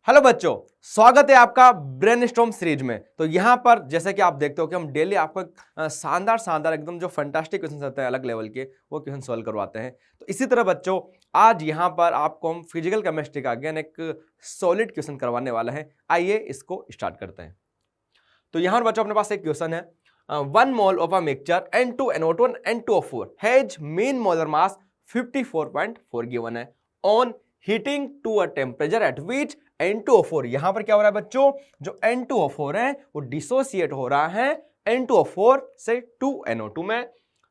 Hello बच्चों, स्वागत है आपका ब्रेनस्टॉर्म सीरीज में। तो यहाँ पर जैसे कि आप देखते हो कि हम डेली आपको शानदार एकदम जो फैंटास्टिक क्वेश्चन होते हैं अलग लेवल के, वो क्वेश्चन सॉल्व करवाते हैं। तो इसी तरह बच्चों आज यहाँ पर आपको हम फिजिकल केमिस्ट्री का अगेन एक सॉलिड क्वेश्चन करवाने वाला है। आइए इसको स्टार्ट करते हैं। तो यहाँ पर बच्चों अपने पास एक क्वेश्चन है, 1 mole of a mixture N2NO2 N2O4 has mean molar mass 54.4 given है on heating to a temperature at which N2O4। यहां पर क्या हो रहा है बच्चों, जो N2O4 है वो डिसोसिएट हो रहा है N2O4 से 2NO2 में।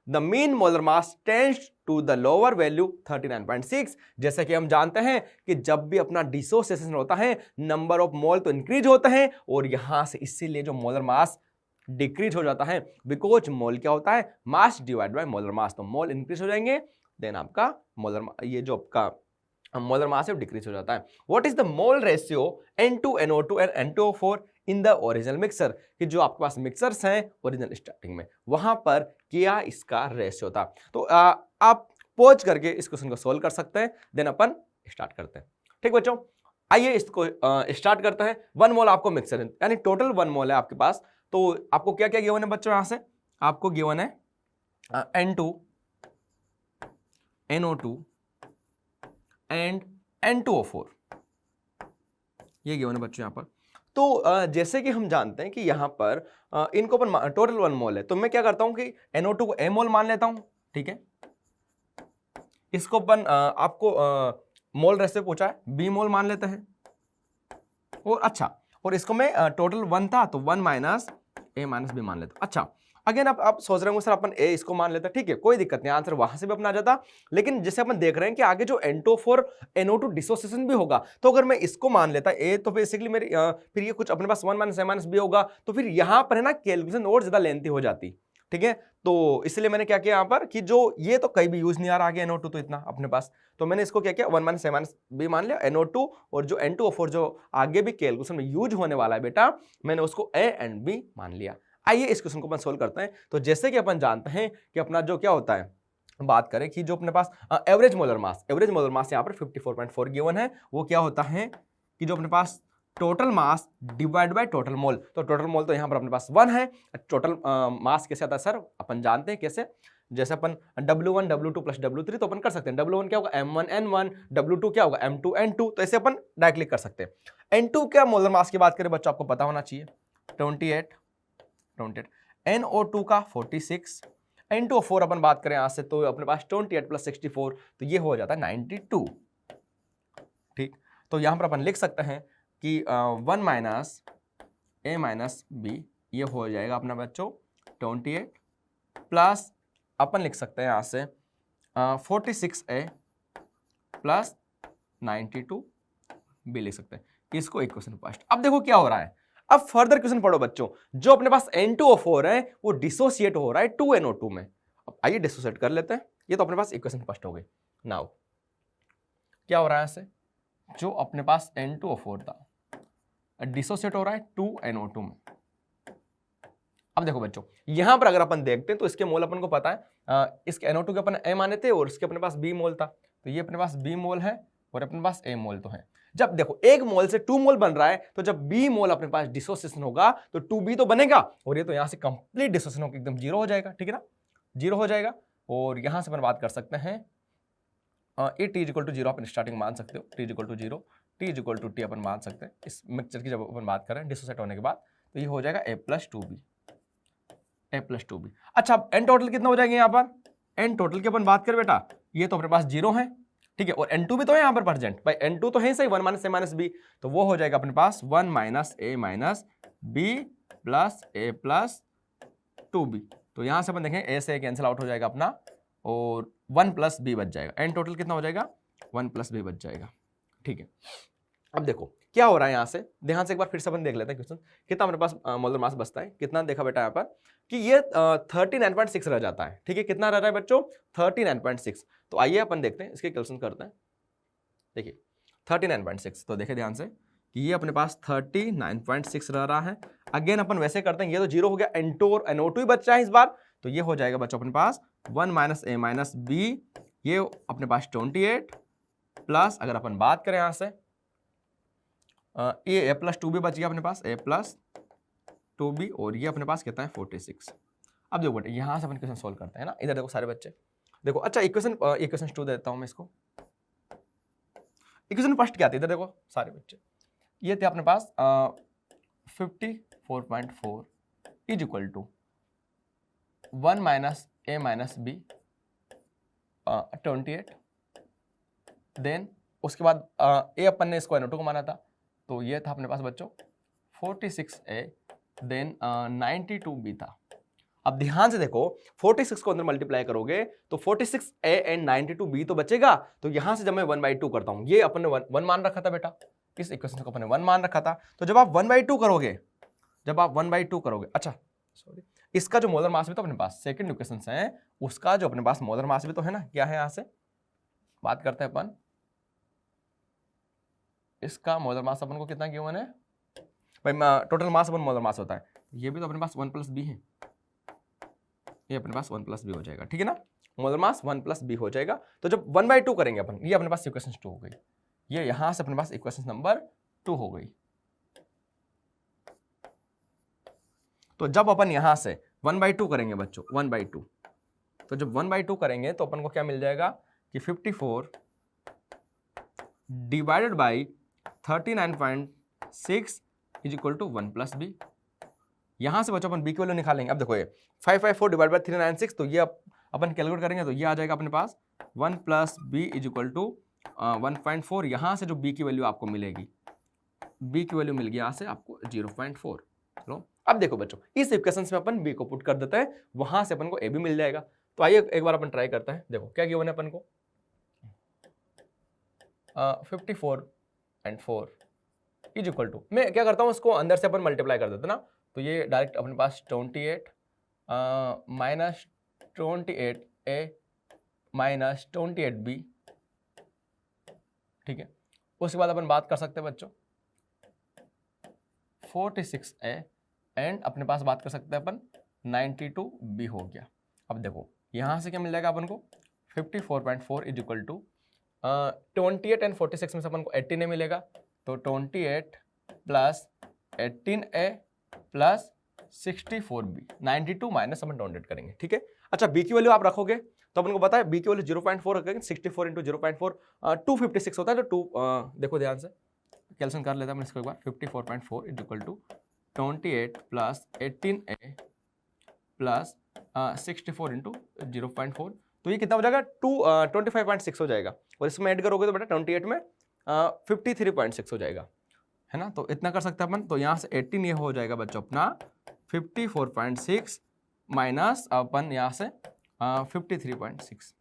The mean molar mass tends to the lower value 39.6। जैसे कि हम जानते हैं कि जब भी अपना डिसोसिएशन होता है नंबर ऑफ मोल तो इंक्रीज होता है और यहां से इसीलिए जो मोलर मास डिक्रीज हो जाता है, बिकॉज मोल क्या होता है, मास डिवाइड बाय मोलर मास। तो मोल इंक्रीज हो जाएंगे देन आपका मोलर ये जो आपका मोलर मास है डिक्रीज हो जाता है। What is the mole ratio N2NO2 and N2O4 in the original mixer, कि जो आपके पास मिक्सर्स हैं ओरिजिनल स्टार्टिंग में वहां पर क्या इसका रेशियो था। तो आप पॉज करके इस क्वेश्चन को सोल्व कर सकते हैं, देन अपन स्टार्ट करते हैं। ठीक बच्चों, आइए इसको स्टार्ट करते हैं। 1 मोल आपको मिक्सर है, यानी टोटल 1 मोल है आपके पास। तो आपको क्या क्या गिवन है बच्चों, यहां से आपको गिवन है N2NO2 एंड N2O4, ये गिवन है बच्चों यहां पर। तो जैसे कि हम जानते हैं कि यहां पर इनको अपन टोटल 1 मोल है, तो मैं क्या करता हूं कि NO2 को A मोल मान लेता हूं। ठीक है, इसको अपन आपको मोल रेशियो पूछा है, B मोल मान लेते हैं। और अच्छा, और इसको मैं टोटल 1 था तो 1 माइनस A माइनस B मान लेता हूं। अच्छा, अगेन आप सोच रहे होंगे सर अपन ए इसको मान लेते हैं। ठीक है, कोई दिक्कत नहीं, आंसर वहां से भी अपना आ जाता। लेकिन जैसे अपन देख रहे हैं कि आगे जो N2O4 NO2 डिसोसिएशन भी होगा, तो अगर मैं इसको मान लेता ए तो बेसिकली मेरी फिर ये कुछ अपने पास 1 माइनस A माइनस B होगा, तो फिर यहां पर है ना कैलकुलेशन और ज्यादा लेंथी हो जाती। ठीक है, तो इसलिए मैंने क्या किया यहां पर कि जो ये तो कहीं भी यूज नहीं आ रहा आगे NO2 तो इतना अपने पास, तो मैंने इसको क्या किया 1 माइनस A माइनस B मान लिया NO2, और जो N2O4 जो आगे भी कैलकुलेशन में यूज होने वाला है बेटा, मैंने उसको A एंड B मान लिया। आइए इस क्वेश्चन को अपन सोल्व करते हैं। तो जैसे कि अपन जानते हैं कि अपना जो क्या होता है, बात करें कि जो अपने पास एवरेज मोलर मास यहाँ पर 54.4 गिवन है, वो क्या होता है कि जो अपने पास total mass divide by total mole. तो टोटल मोल तो यहाँ पर अपने पास 1 है। टोटल मास कैसे आता है सर, अपन जानते हैं कैसे, जैसे अपन W1 W2 प्लस W3 तो अपन कर सकते हैं। W1 क्या होगा M1 N1, W2 क्या होगा M2 N2, तो ऐसे अपन डायरेक्टली कर सकते हैं। N2 क्या मोलर मास की बात करें बच्चों, आपको पता होना चाहिए 28, NO2 का 46, N2O4 अपन बात करें यहां से तो अपने पास 28 प्लस 64, तो ये हो जाता है 92। ठीक, तो यहां पर अपन लिख सकते हैं कि 1 माइनस A माइनस B, ये हो जाएगा अपना बच्चों 28 प्लस अपन लिख सकते हैं यहां से 46A प्लस 92B लिख सकते हैं। इसको एक क्वेश्चन फर्स्ट। अब देखो क्या हो रहा है, अब फर्दर क्वेश्चन पढ़ो बच्चों। जो अपने पास N2O4 है वो डिसोसिएट हो रहा है 2NO2 में। अब आइए डिसोसिएट कर लेते हैं। ये तो अपने पास इक्वेशन फर्स्ट हो गई। नाउ क्या हो रहा है ऐसे, जो अपने पास N2O4 था डिसोसिएट हो रहा है 2NO2 में। अब देखो बच्चों, यहां पर अगर अपन देखते हैं तो इसके मोल अपन को पता है, इसके NO2 के अपन A माने थे और इसके अपने पास B मोल था, तो ये अपने पास B मोल है और अपने पास A मोल तो है। जब देखो एक मोल से 2 मोल बन रहा है, तो जब B मोल अपने पास डिसोसिएशन होगा तो 2B तो बनेगा, और ये तो यहां से कंप्लीट डिसोसिएशन होकर एकदम जीरो हो जाएगा। ठीक है ना, जीरो हो जाएगा। और यहां से अपन बात कर सकते हैं a T equal to zero अपन स्टार्टिंग मान सकते हो, T equal to zero, T equal to T अपन मान सकते हैं इस मिक्सचर की। जब अपन बात करें डिसोसिएट होने के बाद, तो ये हो जाएगा A plus 2B, A plus 2B। अच्छा, एन टोटल कितना हो जाएगा यहाँ पर, एन टोटल की अपन बात करें बेटा, ये तो अपने पास जीरो है। ठीक है, और N2 भी तो है यहाँ पर प्रेजेंट, भाई N2 तो है सही, 1 माइनस A माइनस B, तो वो हो जाएगा अपने पास 1 minus A minus B plus A plus 2B। तो यहां से अपन देखें A से कैंसिल आउट हो जाएगा अपना, और 1 प्लस B बच जाएगा। एन टोटल कितना हो जाएगा, 1 प्लस B बच जाएगा। ठीक है, अब देखो क्या हो रहा है, यहां से ध्यान से एक बार फिर से अपन देख लेते हैं क्वेश्चन। कितना हमारे पास मोलर मास बचता है, कितना देखा बेटा यहाँ पर कि ये 39.6 रह जाता है। ठीक है, कितना रह रहा है बच्चों, 39.6। तो आइए अपन देखते हैं, इसके कैलकुलेशन करते हैं। देखिए 39.6, तो देखिए ध्यान से कि ये अपने पास 39.6 रह रहा है। अगेन अपन वैसे करते हैं, ये तो जीरो हो गया, N2 और NO2 ही बच रहा है इस बार, तो ये हो जाएगा बच्चों अपने पास 1 माइनस A माइनस B, ये अपने पास 28 प्लस, अगर अपन बात करें यहां से ये a+2b बच गया अपने पास, a+2b, और ये अपने पास कितना है 46। अब देखो बेटा यहाँ से अपन क्वेश्चन सोल्व करते हैं ना, इधर देखो सारे बच्चे देखो। अच्छा इक्वेशन 2 देता हूँ मैं इसको। इक्वेशन फर्स्ट क्या थी, इधर देखो सारे बच्चे, ये थे अपने पास 54.4 is equal to 1 minus a minus b 28। Then उसके बाद a अपन ने इसको NO2 को माना था, तो ये था अपने पास बच्चों 46a, देन 92b था। अब ध्यान से देखो 46 को अंदर मल्टीप्लाई करोगे तो 46a एंड 92b तो बचेगा। तो यहां से जब मैं 1/2 करता हूं, ये अपन ने 1 मान रखा था बेटा, इस इक्वेशन को अपन ने 1 मान रखा था। तो जब आप 1/2 करोगे, अच्छा सॉरी, इसका जो मोलर मास भी तो अपने पास सेकंड इक्वेशन है, उसका जो अपने पास मोलर मास भी तो है ना, क्या है, यहां से बात करते हैं अपन। इसका मोलर मास अपन को कितना गिवन है भाई, टोटल मास अपन मोलर मास होता है, ये भी तो अपने पास 1+b है, ये अपने पास 1+b हो जाएगा, ठीक है ना, मोलर मास 1+b हो जाएगा। तो जब 1/2 करेंगे अपन, ये अपने पास इक्वेशन 2 हो गई, ये यहां से अपने पास इक्वेशन नंबर 2 हो गई। तो जब अपन यहां से 1/2 करेंगे बच्चों, 1/2, तो जब 1/2 करेंगे तो अपन को क्या मिल जाएगा कि 54 divided by 39.6 is equal to 1+b। यहां से बच्चों अपन b की वैल्यू निकालेंगे। अब देखो ये 554 डिवाइड बाई 396, तो ये अपन कैलकुलेट करेंगे तो ये आ जाएगा अपने पास 1+b इज इक्वल टू 1.4। यहां से जो b की वैल्यू आपको मिलेगी, b की वैल्यू मिल गई यहां से आपको 0.4। चलो अब देखो बच्चों, इस इक्वेशन में अपन b को पुट कर देते हैं, वहां से अपन को a भी मिल जाएगा। तो आइए एक बार अपन ट्राई करते हैं। देखो क्या गिवन है अपन को, 54.4 इज इक्वल टू, मैं क्या करता हूं उसको अंदर से अपन मल्टीप्लाई कर देते ना, तो ये डायरेक्ट अपने पास 28 माइनस 28a माइनस 28b, ठीक है। उसके बाद अपन बात कर सकते हैं बच्चों 46a एंड अपने पास बात कर सकते हैं अपन 92b हो गया। अब देखो यहां से क्या मिल जाएगा अपन को 54.4 इज इक्वल टू 28 एंड 46 में से अपन को 18a मिलेगा, तो 28 plus 18a plus 64b, 92 minus अपन 28 करेंगे, ठीक है। अच्छा b की वैल्यू आप रखोगे तो अपन को पता है b की वैल्यू 0.4 रखेंगे, 64 इंटू 0.4 256 होता है, तो 2 देखो ध्यान से कैलकुलेशन कर लेते हैं इसको एक बार। 54.4 is equal to 28 plus 18a plus 64 into 0.4, तो ये कितना हो जाएगा 25.6 हो जाएगा, और इसमें ऐड करोगे तो बेटा 28 में 53.6 हो जाएगा, है ना। तो इतना कर सकते हैं अपन। तो यहाँ से 18 ये हो जाएगा बच्चों अपना 54.6 माइनस अपन यहाँ से 53.6।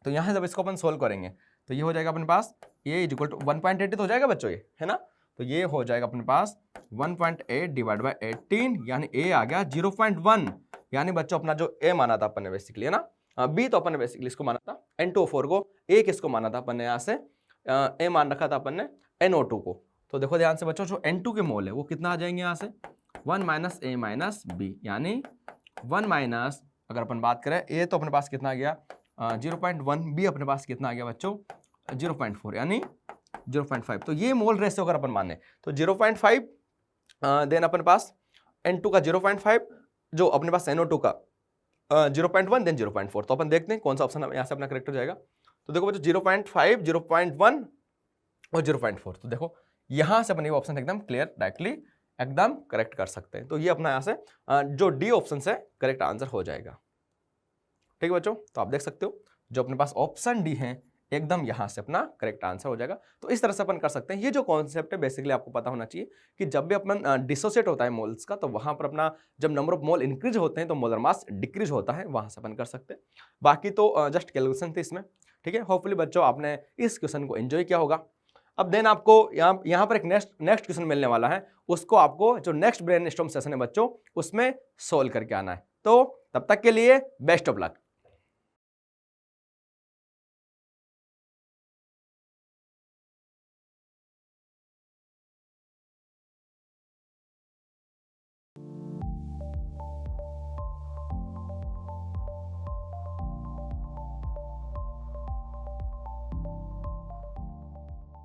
तो यहाँ से जब इसको अपन सोल्व करेंगे तो ये हो जाएगा अपने पास, ये इज इक्वल टू 1.8 हो जाएगा बच्चों, ये है ना। तो ये हो जाएगा अपने पास 1.8 डिवाइड बाई 18, यानी a आ गया 0.1, यानी बच्चों अपना जो a माना था अपन ने बेसिकली, है ना, b तो अपन ने बेसिकली इसको माना था N2O4 को, a किसको माना था अपन ने, यहाँ से a मान रखा था अपन ने NO2 को। तो देखो ध्यान से बच्चों, जो N2 के मोल है वो कितना आ जाएंगे यहाँ से 1 माइनस a माइनस b, यानी 1 माइनस, अगर अपन बात करें a तो अपने पास कितना आ गया 0.1, b अपने पास कितना आ गया बच्चों 0.4, यानी 0.5। तो ये मोल रेशियो अगर अपन माने तो 0.5, देन अपने पास N2 का 0.5, जो अपने पास NO2 का 0.1, देन 0.4। तो अपन देखते हैं कौन सा ऑप्शन यहाँ से अपना करेक्ट हो जाएगा। तो देखो बच्चों 0.5, 0.1 और 0.4, तो देखो यहाँ से अपन ये ऑप्शन एकदम क्लियर डायरेक्टली एकदम करेक्ट कर सकते हैं। तो ये अपना यहाँ से जो डी ऑप्शन से करेक्ट आंसर हो जाएगा, ठीक है बच्चों। तो आप देख सकते हो जो अपने पास ऑप्शन डी है एकदम यहाँ से अपना करेक्ट आंसर हो जाएगा। तो इस तरह से अपन कर सकते हैं। ये जो कॉन्सेप्ट है बेसिकली आपको पता होना चाहिए कि जब भी अपन डिसोसिएट होता है मोल्स का, तो वहां पर अपना जब नंबर ऑफ मोल इंक्रीज होते हैं तो मोलर मास डिक्रीज होता है, वहां से अपन कर सकते हैं। बाकी तो जस्ट कैलकुलेशन थी इसमें, ठीक है। होपफुली बच्चों आपने इस क्वेश्चन को एंजॉय किया होगा। अब देन आपको यहाँ पर एक नेक्स्ट क्वेश्चन मिलने वाला है, उसको आपको जो नेक्स्ट ब्रेनस्टॉर्म सेशन है बच्चों उसमें सोल्व करके आना है। तो तब तक के लिए बेस्ट ऑफ लक।